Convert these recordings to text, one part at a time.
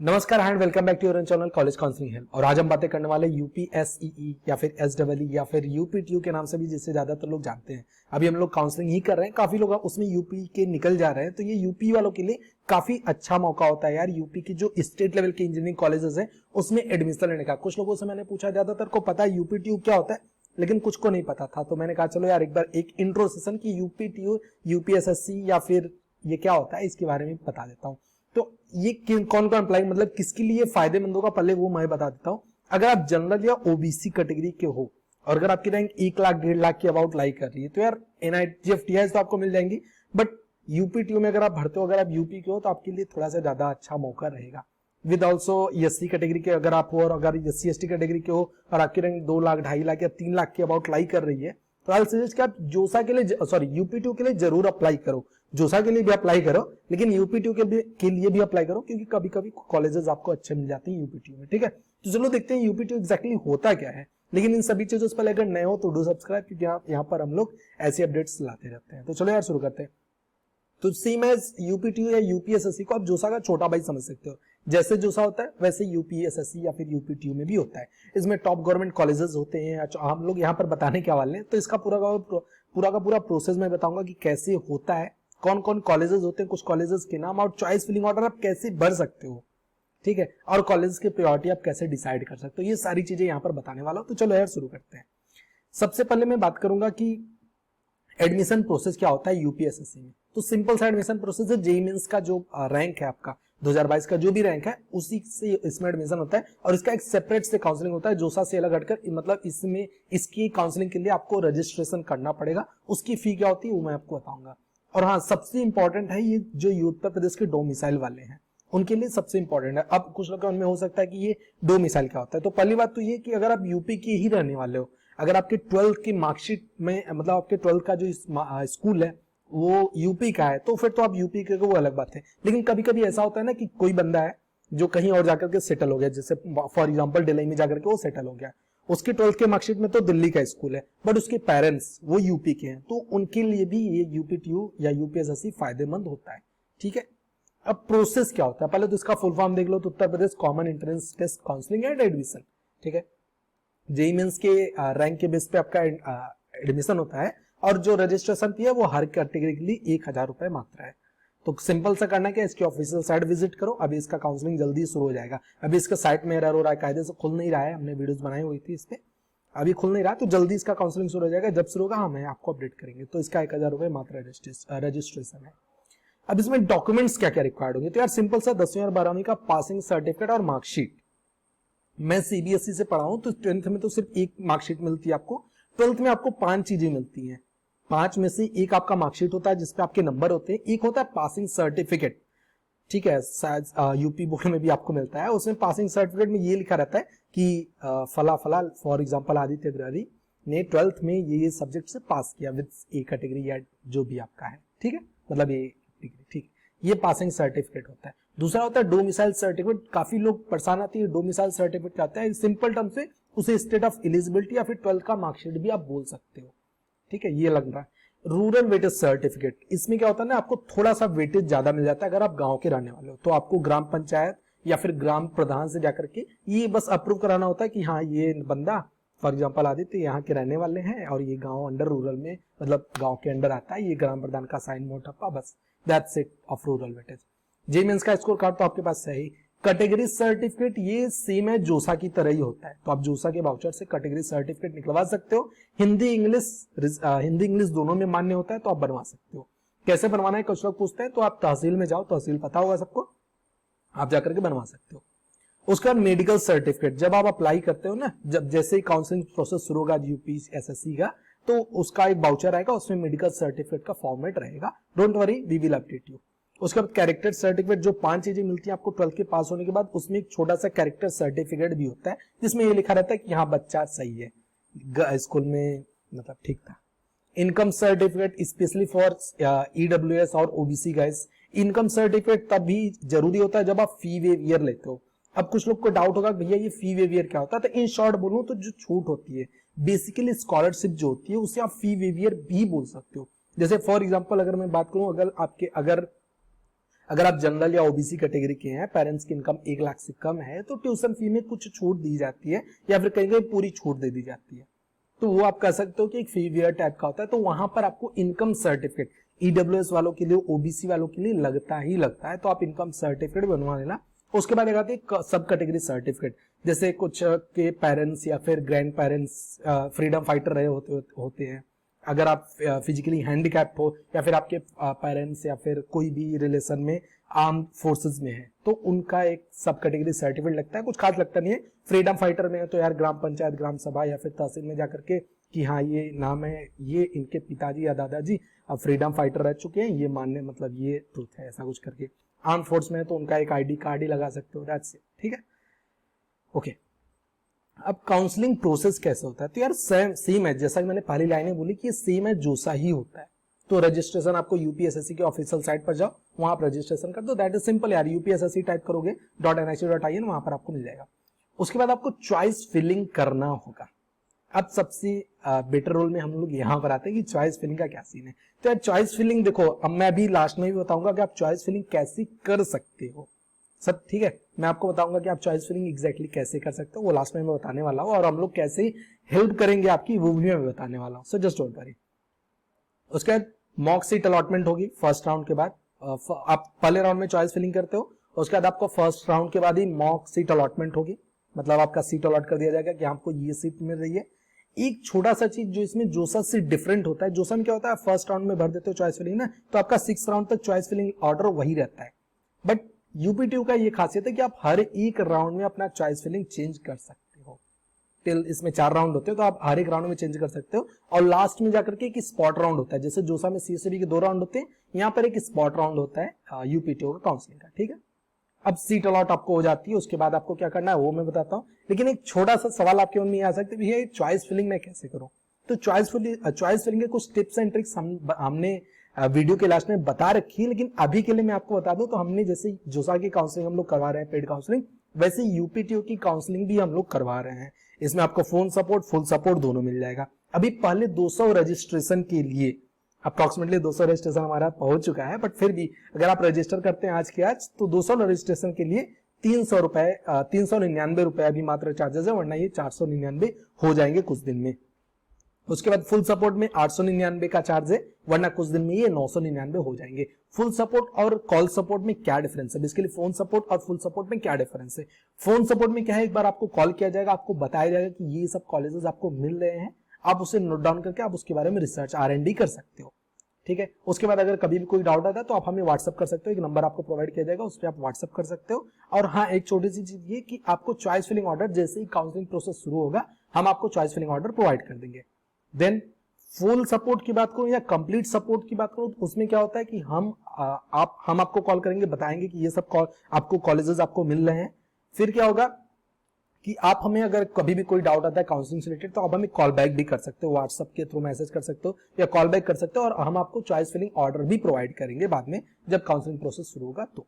नमस्कार and welcome back to your channel college counselling help. और आज हम बातें करने वाले यूपीएसईई या फिर एसडब्ल्यू या फिर यूपीटीयू के नाम से भी जिससे ज्यादातर लोग जानते हैं। अभी हम लोग काउंसलिंग ही कर रहे हैं, काफी लोग उसमें यूपी के निकल जा रहे हैं, तो ये यूपी वालों के लिए काफी अच्छा मौका होता है यार। यूपी की जो स्टेट लेवल के इंजीनियरिंग कॉलेजेस है उसमें एडमिशन लेने का। कुछ लोगों से मैंने पूछा, ज्यादातर को पता है यूपीटीयू क्या होता है, लेकिन कुछ को नहीं पता था, तो मैंने कहा चलो यार एक बार एक इंट्रो सेशन की यूपीटीयू यूपीएसएससी या फिर ये क्या होता है इसके बारे में बता देता हूँ। तो ये कौन कौन अप्लाई, मतलब किसके लिए फायदेमंद होगा, पहले वो मैं बता देता हूं। अगर आप जनरल या ओबीसी कैटेगरी के हो और अगर आपकी रैंक 1 लाख 1.5 लाख के अबाउट लाई कर रही है तो यार एनआईटीएफ टीआईएस तो आपको मिल जाएंगी, बट यूपीटीयू में अगर आप भरते हो, अगर आप यूपी के हो तो आपके लिए थोड़ा सा ज्यादा अच्छा मौका रहेगा। विद ऑल्सो एससी कैटेगरी के अगर आप हो और अगर एससी एसटी कैटेगरी के हो और आपकी रैंक 2 लाख 2.5 लाख या 3 लाख के अबाउट लाई कर रही है तो आई सजेस्ट कि आप जोसा के लिए यूपीटीयू के लिए जरूर अप्लाई करो। जोसा के लिए भी अप्लाई करो लेकिन यूपीटीयू के लिए भी अप्लाई करो, क्योंकि कभी कभी कॉलेजेस आपको अच्छे मिल जाते हैं यूपीटीयू में। ठीक है, तो चलो देखते हैं यूपीटीयू एग्जैक्टली होता क्या है। लेकिन इन सभी चीजों से पहले अगर नए हो तो डू सब्सक्राइब, क्योंकि यहाँ पर हम लोग ऐसे अपडेट्स लाते रहते हैं। तो चलो यार शुरू करते हैं। तो सेम एज यूपीटीयू या यूपीएसएससी को आप जोसा का छोटा भाई समझ सकते हो। जैसे जोसा होता है वैसे यूपीएसएससी या फिर यूपीटीयू में भी होता है। इसमें टॉप गवर्नमेंट कॉलेजेस होते हैं। हम लोग यहाँ पर बताने क्या वाले हैं, तो इसका पूरा का पूरा प्रोसेस मैं बताऊंगा कि कैसे होता है, कौन कौन कॉलेजेस होते हैं, कुछ कॉलेजेस के नाम और चॉइस फिलिंग ऑर्डर आप कैसे भर सकते हो, ठीक है, और कॉलेजेस की प्रायोरिटी आप कैसे डिसाइड कर सकते हो, ये सारी चीजें यहाँ पर बताने वाला हूं। तो चलो यार शुरू करते हैं। सबसे पहले मैं बात करूंगा कि एडमिशन प्रोसेस क्या होता है यूपीएसएससी में। तो सिंपल सा एडमिशन प्रोसेस है। जेईई मेंस का जो रैंक है आपका 2022 का जो भी रैंक है उसी से इसमें एडमिशन होता है और इसका एक सेपरेट से काउंसलिंग होता है। जोसा से अलग हटकर, मतलब इसमें इसकी काउंसलिंग के लिए आपको रजिस्ट्रेशन करना पड़ेगा। उसकी फी क्या होती है वो मैं आपको बताऊंगा। और हाँ, सबसे इंपॉर्टेंट है ये जो उत्तर प्रदेश के डोमिसाइल वाले हैं उनके लिए सबसे इंपॉर्टेंट है। अब कुछ लोग के मन में हो सकता है कि ये डोमिसाइल क्या होता है। तो पहली बात तो ये कि अगर आप यूपी के ही रहने वाले हो, अगर आपके 12th की मार्कशीट में, मतलब आपके 12th का जो स्कूल है वो यूपी का है, तो फिर तो आप यूपी के, वो अलग बात है। लेकिन कभी कभी ऐसा होता है ना कि कोई बंदा है जो कहीं और जाकर के सेटल हो गया, जैसे फॉर एग्जांपल दिल्ली में जाकर के वो सेटल हो गया, उसकी 12th के मार्कशीट में तो दिल्ली का स्कूल है बट उसके पेरेंट्स वो यूपी के हैं, तो उनके लिए भी ये यूपीटीयू या यूपीएसएससी फायदेमंद होता है। ठीक है, अब प्रोसेस क्या होता है, पहले तो इसका फुल फॉर्म देख लो। तो Uttar Pradesh common entrance test counselling and admission. ठीक है, जेईई मेंस के रैंक के बेस पे आपका एडमिशन होता है और जो रजिस्ट्रेशन फी है वो हर कैटेगरी के लिए 1000 रुपए मात्र है। तो सिंपल सा करना क्या, इसकी ऑफिशियल साइट विजिट करो। अभी इसका काउंसलिंग जल्दी शुरू हो जाएगा। अभी इसका साइट में एरर हो रहा है, कायदे से खुल नहीं रहा है, हमने वीडियोस बनाई हुई थी इस पे, अभी खुल नहीं रहा, तो जल्दी इसका काउंसलिंग शुरू हो जाएगा। जब शुरू होगा हम आपको अपडेट करेंगे। तो इसका 1000 रुपए मात्र रजिस्ट्रेशन है। अब इसमें डॉक्यूमेंट्स क्या क्या रिक्वायर्ड होंगे, तो यार सिंपल सा 10वीं और 12वीं का पासिंग सर्टिफिकेट और मार्कशीट। मैं सीबीएसई से पढ़ा हूं तो 10th में तो सिर्फ एक मार्कशीट मिलती है आपको। 12th में आपको 5 चीजें मिलती हैं। 5 में से एक आपका मार्कशीट होता है जिसपे आपके नंबर होते हैं, एक होता है पासिंग सर्टिफिकेट। ठीक है, शायद यूपी बोर्ड में भी आपको मिलता है। उसमें पासिंग सर्टिफिकेट में ये लिखा रहता है कि फला फला, फॉर एग्जांपल आदित्य अग्रवाल ने 12th में ये सब्जेक्ट से पास किया विद ए कैटेगरी या जो भी आपका है, ठीक है, मतलब ये डिग्री, ठीक, ये पासिंग सर्टिफिकेट होता है। दूसरा होता है डोमिसाइल सर्टिफिकेट। काफी लोग परेशान आती है, डोमिसाइल सर्टिफिकेट क्या होता है, सिंपल टर्म से उसे स्टेट ऑफ एलिजिबिलिटी या फिर 12th का मार्कशीट भी आप बोल सकते हो। ठीक है, ये लग रहा है। रूरल वेटेज सर्टिफिकेट, इसमें क्या होता है ना, आपको थोड़ा सा वेटेज ज्यादा मिल जाता है अगर आप गांव के रहने वाले हो। तो आपको ग्राम पंचायत या फिर ग्राम प्रधान से जाकर के ये बस अप्रूव कराना होता है कि हाँ ये बंदा फॉर एग्जाम्पल आदित्य यहाँ के रहने वाले हैं और ये गांव अंडर रूरल में, मतलब गांव के अंडर आता है, ये ग्राम प्रधान का साइन मोटप्पा, बस that's it of rural weightage. JEE mains का स्कोर कार्ड तो आपके पास है ही। कैटेगरी सर्टिफिकेट ये सेम है, जोसा की तरह ही होता है। तो आप जोसा के वाउचर से कैटेगरी सर्टिफिकेट निकलवा सकते हो। हिंदी इंग्लिश दोनों में मान्य होता है, तो आप बनवा सकते हो। कैसे बनवाना है कुछ लोग पूछते हैं, तो आप तहसील में जाओ, तहसील पता होगा सबको, आप जाकर के बनवा सकते हो। उसके बाद मेडिकल सर्टिफिकेट, जब आप अप्लाई करते हो ना, जब जैसे ही काउंसलिंग प्रोसेस शुरू होगा यूपीएसएससी का, तो उसका एक वाउचर आएगा, उसमें मेडिकल सर्टिफिकेट का फॉर्मेट रहेगा। Don't worry, we will update you. उसके बाद कैरेक्टर सर्टिफिकेट, जो 5 चीजें मिलती हैं आपको 12th के पास होने के बाद, उसमें एक छोटा सा कैरेक्टर सर्टिफिकेट भी होता है जिसमें ये लिखा रहता है कि हाँ बच्चा सही है, स्कूल में मतलब ठीक था। Income certificate specially for EWS और ओबीसी गाइस। इनकम सर्टिफिकेट तब भी जरूरी होता है जब आप फी वेवियर लेते हो। अब कुछ लोग को डाउट होगा भैया ये फी वेवियर क्या होता है, तो इन शॉर्ट बोलूं तो जो छूट होती है, बेसिकली स्कॉलरशिप जो होती है उसे आप फी वेवियर भी बोल सकते हो। जैसे फॉर एग्जांपल अगर मैं बात करूं, अगर अगर आप जनरल या ओबीसी कैटेगरी के हैं, पेरेंट्स की इनकम 1 लाख से कम है, तो ट्यूशन फी में कुछ छूट दी जाती है या फिर कहीं कहीं पूरी छूट दे दी जाती है। तो वो आप कह सकते हो कि एक फी वेयर टाइप का होता है। तो वहां पर आपको इनकम सर्टिफिकेट ईडब्ल्यूएस वालों के लिए, ओबीसी वालों के लिए लगता ही लगता है, तो आप इनकम सर्टिफिकेट बनवा लेना। उसके बाद आती है सब कैटेगरी सर्टिफिकेट, जैसे कुछ के पेरेंट्स या फिर ग्रैंड पेरेंट्स फ्रीडम फाइटर रहे होते हैं, अगर आप फिजिकली हैंडीकैप्ड हो या फिर आपके पेरेंट्स या फिर कोई भी रिलेशन में आर्म फोर्सेस में है, तो उनका एक सब कैटेगरी सर्टिफिकेट लगता है। कुछ खास लगता नहीं है। फ्रीडम फाइटर में है तो यार ग्राम पंचायत, ग्राम सभा या फिर तहसील में जाकर के कि हाँ ये नाम है, ये इनके पिताजी या दादाजी अब फ्रीडम फाइटर रह चुके हैं, ये मानने मतलब ये ट्रूथ है, ऐसा कुछ करके। आर्म फोर्स में है तो उनका एक आईडी कार्ड ही लगा सकते हो, दैट्स इट, ठीक है, ओके। अब काउंसलिंग प्रोसेस कैसे होता है, तो यार सेम है, जैसा कि मैंने पहली लाइनें बोली कि ये सेम है, जोसा ही होता है। तो रजिस्ट्रेशन आपको यूपीएसएससी के ऑफिशियल साइट पर जाओ, वहां आप रजिस्ट्रेशन कर दो, दैट इज सिंपल यार। यूपीएसएससी टाइप करोगे .nic.in, वहां पर आपको मिल जाएगा। उसके बाद आपको चॉइस फिलिंग करना होगा। अब सबसे बेटर रोल में हम लोग यहां पर आते हैं कि चॉइस फिलिंग का क्या सीन है। तो यार चॉइस फिलिंग देखो, अब मैं अभी लास्ट में भी बताऊंगा कि आप चॉइस फिलिंग कैसे कर सकते हो, सब ठीक है। मैं आपको बताऊंगा कि आप चॉइस फिलिंग एग्जैक्टली कैसे कर सकते हो, वो लास्ट में मैं बताने वाला हूं, और हम लोग कैसे हेल्प करेंगे आपकी, वो भी मैं बताने वाला हूं, सो जस्ट डोंट वरी। उसके बाद मॉक सीट अलॉटमेंट होगी फर्स्ट राउंड के बाद। आप पहले राउंड में चॉइस फिलिंग करते हो, उसके बाद आपको फर्स्ट राउंड के बाद ही मॉक सीट अलॉटमेंट होगी, मतलब आपका सीट अलॉट कर दिया जाएगा कि आपको ये सीट मिल रही है। एक छोटा सा चीज जो इसमें जोसा से डिफरेंट होता है, जोसा में क्या होता है, फर्स्ट राउंड में भर देते हो चॉइस फिलिंग ना, तो आपका 6 राउंड तक चॉइस फिलिंग ऑर्डर वही रहता है। बट यूपीटीयू का ये खासियत है कि आप हर एक राउंड में अपना चॉइस फिलिंग चेंज कर सकते हो। टिल इसमें 4 राउंड होते हैं, तो आप हर एक राउंड में चेंज कर सकते हो। और लास्ट में जाकर के एक स्पॉट राउंड होता है, जैसे जोसा में सीएसबी के 2 राउंड होते हैं, यहाँ पर एक स्पॉट राउंड होता है यूपीटीयू का काउंसलिंग का, ठीक है। अब सीट अलॉट आपको हो जाती है, उसके बाद आपको क्या करना है वो मैं बताता हूँ। लेकिन एक छोटा सा सवाल आपके मन में आ सकता है, भैया चॉइस फिलिंग मैं कैसे करूं। तो चॉइस फिलिंग के कुछ टिप्स एंड ट्रिक्स हमने वीडियो के लास्ट में बता रखी है, लेकिन अभी के लिए मैं आपको बता दूं, तो हमने जैसे जोसा की काउंसलिंग हम लोग करवा रहे हैं पेड काउंसलिंग, वैसे यूपीटीयू की काउंसलिंग भी हम लोग करवा रहे हैं। इसमें आपको फोन सपोर्ट, फुल सपोर्ट दोनों मिल जाएगा। अभी पहले 200 रजिस्ट्रेशन के लिए अप्रोक्सीमेटली 200 रजिस्ट्रेशन हमारा पहुंच चुका है, बट फिर भी अगर आप रजिस्टर करते हैं आज के आज, तो 200 रजिस्ट्रेशन के लिए 399 रुपए अभी मात्र चार्जेस है, वरना ये 499 हो जाएंगे कुछ दिन में। उसके बाद फुल सपोर्ट में 899 का चार्ज है, वरना कुछ दिन में ये 999 हो जाएंगे। फुल सपोर्ट और कॉल सपोर्ट में क्या डिफरेंस है, बेसिकली फोन सपोर्ट और फुल सपोर्ट में क्या डिफरेंस है। फोन सपोर्ट में क्या है, एक बार आपको कॉल किया जाएगा, आपको बताया जाएगा कि ये सब कॉलेजेस आपको मिल रहे हैं, आप उसे नोट डाउन करके आप उसके बारे में रिसर्च R&D कर सकते हो, ठीक है। उसके बाद अगर कभी भी कोई डाउट आता है तो आप हमें व्हाट्सअप कर सकते हो, एक नंबर आपको प्रोवाइड किया जाएगा, उस पर आप व्हाट्सअप कर सकते हो। और हाँ, एक छोटी सी चीज ये कि आपको चॉइस फिलिंग ऑर्डर जैसे ही काउंसलिंग प्रोसेस शुरू होगा, हम आपको चॉइस फिलिंग ऑर्डर प्रोवाइड कर देंगे। देन फुल सपोर्ट की बात करूं या कंप्लीट सपोर्ट की बात करूं, तो उसमें क्या होता है कि हम आपको कॉल करेंगे, बताएंगे कि ये सब आपको कॉलेजेस आपको मिल रहे हैं। फिर क्या होगा कि आप हमें अगर कभी भी कोई डाउट आता है काउंसलिंग से रिलेटेड, तो आप हमें कॉल बैक भी कर सकते हो, व्हाट्सएप के थ्रू मैसेज कर सकते हो या कॉल बैक कर सकते हो, और हम आपको चॉइस फिलिंग ऑर्डर भी प्रोवाइड करेंगे बाद में जब काउंसलिंग प्रोसेस शुरू होगा। तो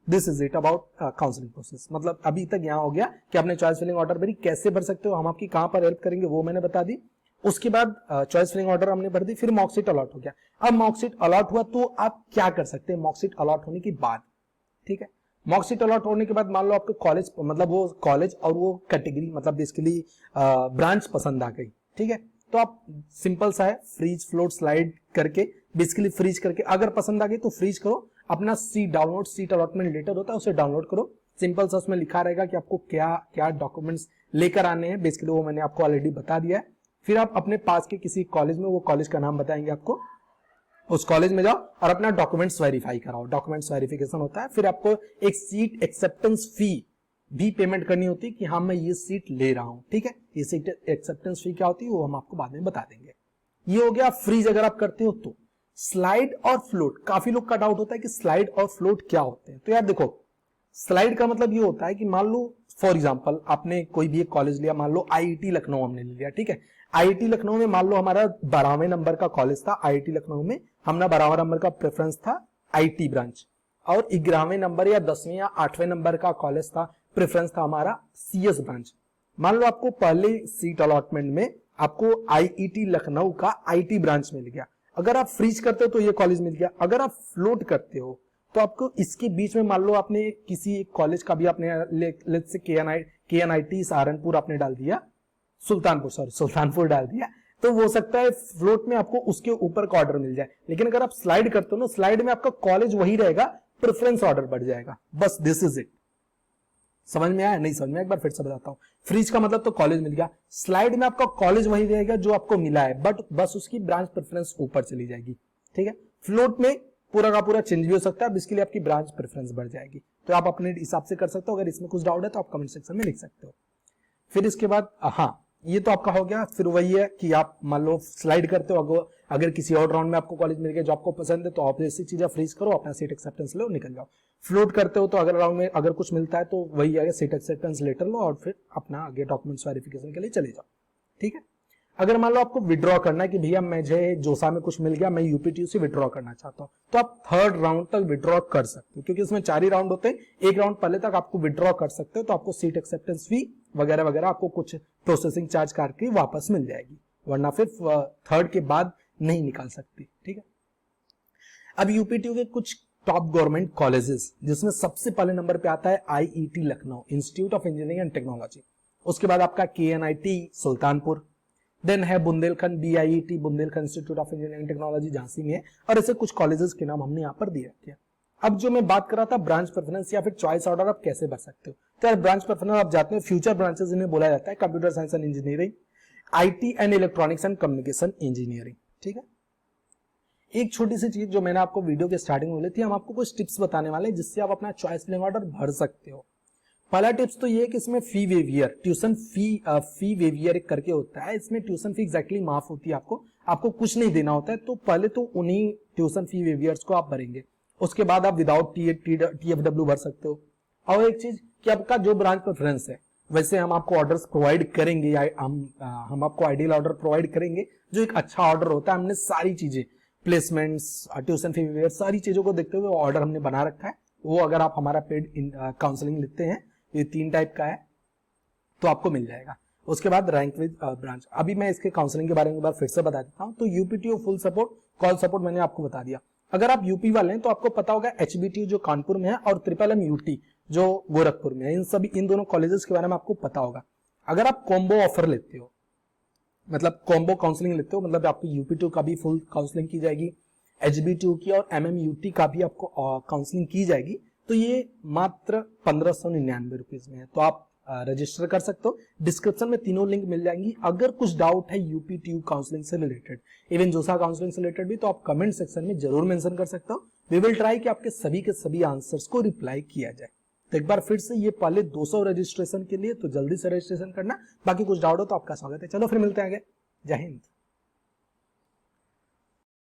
this is it about counselling process. मतलब अभी तक यहाँ हो गया कि आपने चॉइस फिलिंग ऑर्डर भरी, कैसे भर सकते हो, हम आपकी कहां पर हेल्प करेंगे वो मैंने बता दी। उसके बाद चॉइस फिलिंग ऑर्डर हमने भर दी, फिर मॉक सीट अलॉट हो गया। अब मॉक सीट अलॉट हुआ तो आप क्या कर सकते हैं मॉक सीट अलॉट होने के बाद, ठीक है। मॉक सीट अलॉट होने के बाद मान लो आपको कॉलेज, मतलब वो कॉलेज और वो कैटेगरी, मतलब बेसिकली ब्रांच पसंद आ गई, ठीक है। तो आप सिंपल सा है, फ्रीज फ्लोट स्लाइड करके, बेसिकली फ्रीज करके, अगर पसंद आ गई तो फ्रीज करो, अपना seat download, seat allotment letter होता है उसे डाउनलोड करो। सिंपल सा उसमें लिखा रहेगा कि आपको क्या क्या डॉक्यूमेंट्स लेकर आने हैं, बेसिकली वो मैंने आपको ऑलरेडी बता दिया है। फिर आप अपने पास के किसी कॉलेज में, वो कॉलेज का नाम बताएंगे आपको, उस कॉलेज में जाओ और अपना डॉक्यूमेंट्स वेरीफाई कराओ। डॉक्यूमेंट्स वेरिफिकेशन होता है, फिर आपको एक सीट एक्सेप्टेंस फी भी पेमेंट करनी होती है कि हाँ मैं ये सीट ले रहा हूं, ठीक है। ये सीट एक्सेप्टेंस फी क्या होती है वो हम आपको बाद में बता देंगे। ये हो गया फ्रीज अगर आप करते हो तो। स्लाइड और फ्लोट, काफी लोग का डाउट होता है कि स्लाइड और फ्लोट क्या होते हैं। तो यार देखो, स्लाइड का मतलब ये होता है कि मान लो फॉर एग्जांपल आपने कोई भी एक कॉलेज लिया, मान लो आईआईटी लखनऊ हमने ले लिया, ठीक है। आईआईटी लखनऊ में मान लो हमारा 12वें नंबर का कॉलेज था, आईआईटी लखनऊ में हमने 12वां नंबर का प्रेफरेंस था आईटी ब्रांच, और 11वें नंबर या 10वें या 8वें नंबर का कॉलेज था, प्रेफरेंस था हमारा सीएस ब्रांच। मान लो आपको पहले सीट अलॉटमेंट में आपको आईआईटी लखनऊ का आईटी ब्रांच मिल गया, अगर आप फ्रीज करते हो तो ये कॉलेज मिल गया। अगर आप फ्लोट करते हो तो आपको इसके बीच में मान लो आपने किसी कॉलेज का भी आपने लेट्स से KNIT सहारनपुर आपने डाल दिया, सुल्तानपुर डाल दिया, तो वो सकता है फ्लोट में आपको उसके ऊपर का ऑर्डर मिल जाए। लेकिन अगर आप स्लाइड करते हो ना, स्लाइड में आपका कॉलेज वही रहेगा, प्रेफरेंस ऑर्डर बढ़ जाएगा। बस दिस इज इट। समझ में आया? नहीं समझ में? एक बार फिर से बताता हूं। फ्रीज का मतलब तो कॉलेज मिल गया, स्लाइड में आपका कॉलेज वही रहेगा जो आपको मिला है, बट बस उसकी ब्रांच प्रेफरेंस ऊपर चली जाएगी। ठीक है, फ्लोट में पूरा का पूरा चेंज भी हो सकता है, अब इसके लिए आपकी ब्रांच प्रेफरेंस बढ़ जाएगी। तो आप अपने हिसाब से कर सकते हो। अगर इसमें कुछ डाउट है तो आप कमेंट सेक्शन में लिख सकते हो। फिर इसके बाद हाँ, ये तो आपका हो गया। फिर वही है कि आप मान लो स्लाइड करते हो, अगर किसी और राउंड में आपको कॉलेज मिल गया जो आपको पसंद है, तो आप ऐसी चीजें फ्रीज करो, अपना सीट एक्सेप्टेंस लो, निकल जाओ। फ्लोट करते हो तो अगर राउंड में अगर कुछ मिलता है तो वही है, सीट एक्सेप्टेंस लेटर लो और फिर अपना आगे डॉक्यूमेंट्स वेरिफिकेशन के लिए चले जाओ। ठीक है, अगर मान लो आपको विड्रॉ करना है कि भैया मुझे जोसा में कुछ मिल गया, मैं यूपीटीयू से विड्रॉ करना चाहता हूं, तो आप थर्ड राउंड तक विड्रॉ कर सकते हो, क्योंकि इसमें 4 ही राउंड होते हैं, एक राउंड पहले तक आपको विड्रॉ कर सकते हो। तो आपको सीट एक्सेप्टेंस फी वगैरह वगैरह आपको कुछ प्रोसेसिंग चार्ज करके वापस मिल जाएगी, वरना फिर थर्ड के बाद नहीं निकाल सकती। ठीक है, अब यूपीटीयू के कुछ टॉप गवर्नमेंट कॉलेजेस, जिसमें सबसे पहले नंबर पे आता है IET Lucknow, institute of engineering and technology. उसके बाद आपका KNIT सुल्तानपुर, देन है Bundelkhand BIET, Bundelkhand institute of engineering technology Jhansi में है, और ऐसे कुछ कॉलेजेस के नाम हमने यहाँ पर दिए रखे हैं। अब जो मैं बात कर रहा था ब्रांच प्रेफरेंस या फिर चॉइस ऑर्डर आप कैसे भर सकते हो, तो यार ब्रांच प्रेफरेंस आप जाते हो, फ्यूचर ब्रांचेस इन्हें बोला जाता है, computer science and engineering, IT and electronics and communication engineering. ठीक है, एक छोटी सी चीज जो मैंने आपको वीडियो के स्टार्टिंग में बोली थी, हम आपको कुछ टिप्स बताने वाले हैं जिससे आप अपना चॉइस फिलिंग ऑर्डर भर सकते हो। पहला टिप्स तो ये है कि इसमें फी वेवियर, ट्यूशन फी वेवियर एक करके होता है, इसमें ट्यूशन फी एग्जैक्टली माफ होती है, आपको कुछ नहीं देना होता है। तो पहले तो उन्हीं ट्यूशन फी वेवियर्स को आप भरेंगे, उसके बाद आप विदाउट TFW भर सकते हो। और एक चीज कि आपका जो ब्रांच प्रेफरेंस है, वैसे हम आपको ऑर्डर्स प्रोवाइड करेंगे, या हम आपको आइडियल ऑर्डर प्रोवाइड करेंगे जो एक अच्छा ऑर्डर होता है। हमने सारी चीजें, प्लेसमेंट्स, ट्यूशन फी वेवियर, सारी चीजों को देखते हुए ऑर्डर हमने बना रखा है। वो अगर आप हमारा पेड काउंसलिंग लेते हैं, ये 3 टाइप का है, तो आपको मिल जाएगा। उसके बाद रैंक विद ब्रांच, अभी मैं इसके काउंसलिंग के बारे में एक बार फिर से बता देता हूं। तो UPTU full support, call support मैंने आपको बता दिया। अगर आप यूपी वाले हैं तो आपको पता होगा HBTU जो कानपुर में है और MMUT जो गोरखपुर में है, इन दोनों कॉलेजेस के बारे में आपको पता होगा। अगर आप कॉम्बो ऑफर लेते हो, मतलब कॉम्बो काउंसलिंग लेते हो, मतलब आपको यूपीटीयू का भी फुल काउंसलिंग की जाएगी, HBTU की और MMUT का भी आपको काउंसलिंग की जाएगी, तो ये मात्र 1599 रुपीज में है। तो आप रजिस्टर कर सकते हो, डिस्क्रिप्शन में तीनों लिंक मिल जाएंगी। अगर कुछ डाउट है यूपीटीयू काउंसलिंग से रिलेटेड, इवन जोसा काउंसलिंग से रिलेटेड भी, तो आप कमेंट सेक्शन में जरूर मेंशन कर सकते हो। वी विल ट्राई कि आपके सभी के सभी आंसर्स को रिप्लाई किया जाए। तो एक बार फिर से ये पहले 200 रजिस्ट्रेशन के लिए, तो जल्दी से रजिस्ट्रेशन करना। बाकी कुछ डाउट हो तो आपका स्वागत है। चलो फिर मिलते हैं आगे। जय हिंद।